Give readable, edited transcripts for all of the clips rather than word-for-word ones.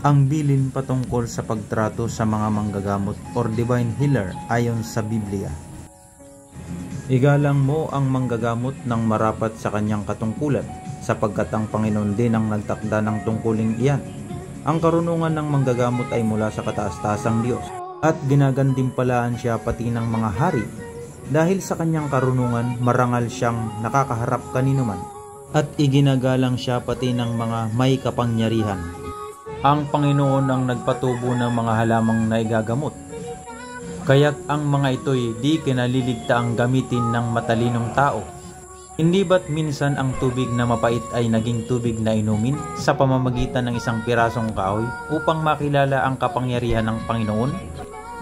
ang bilin patungkol sa pagtrato sa mga manggagamot or divine healer ayon sa Biblia. Igalang mo ang manggagamot ng marapat sa kanyang katungkulan, sapagkat ang Panginoon din ang nagtakda ng tungkuling iyan. Ang karunungan ng manggagamot ay mula sa kataas-taasang Diyos, at ginagantimpalaan siya pati ng mga hari. Dahil sa kanyang karunungan, marangal siyang nakakaharap kaninuman, at iginagalang siya pati ng mga may kapangyarihan. Ang Panginoon ang nagpatubo ng mga halamang naigagamot, kaya't ang mga ito'y di kinaliligtaang gamitin ng matalinong tao. Hindi ba't minsan ang tubig na mapait ay naging tubig na inumin sa pamamagitan ng isang pirasong kahoy upang makilala ang kapangyarihan ng Panginoon?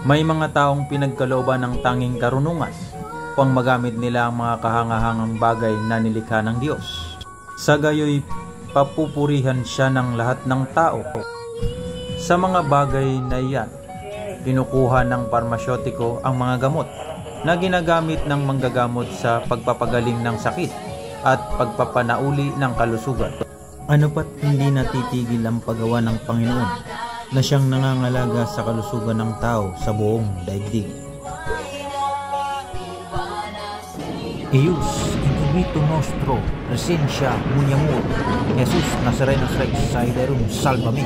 May mga taong pinagkalooban ng tanging karunungan upang magamit nila ang mga kahangahangang bagay na nilikha ng Diyos. Sa gayoy, papupurihan siya ng lahat ng tao. Sa mga bagay na iyan, kinukuha ng parmasyotiko ang mga gamot na ginagamit ng manggagamot sa pagpapagaling ng sakit at pagpapanauli ng kalusugan. Ano pat hindi natitigil ang paggawa ng Panginoon na siyang nangangalaga sa kalusugan ng tao sa buong daigdig. Ius inhibito nostro presencia muniamur Jesus Nazarenos Rex Saiderum Salvami.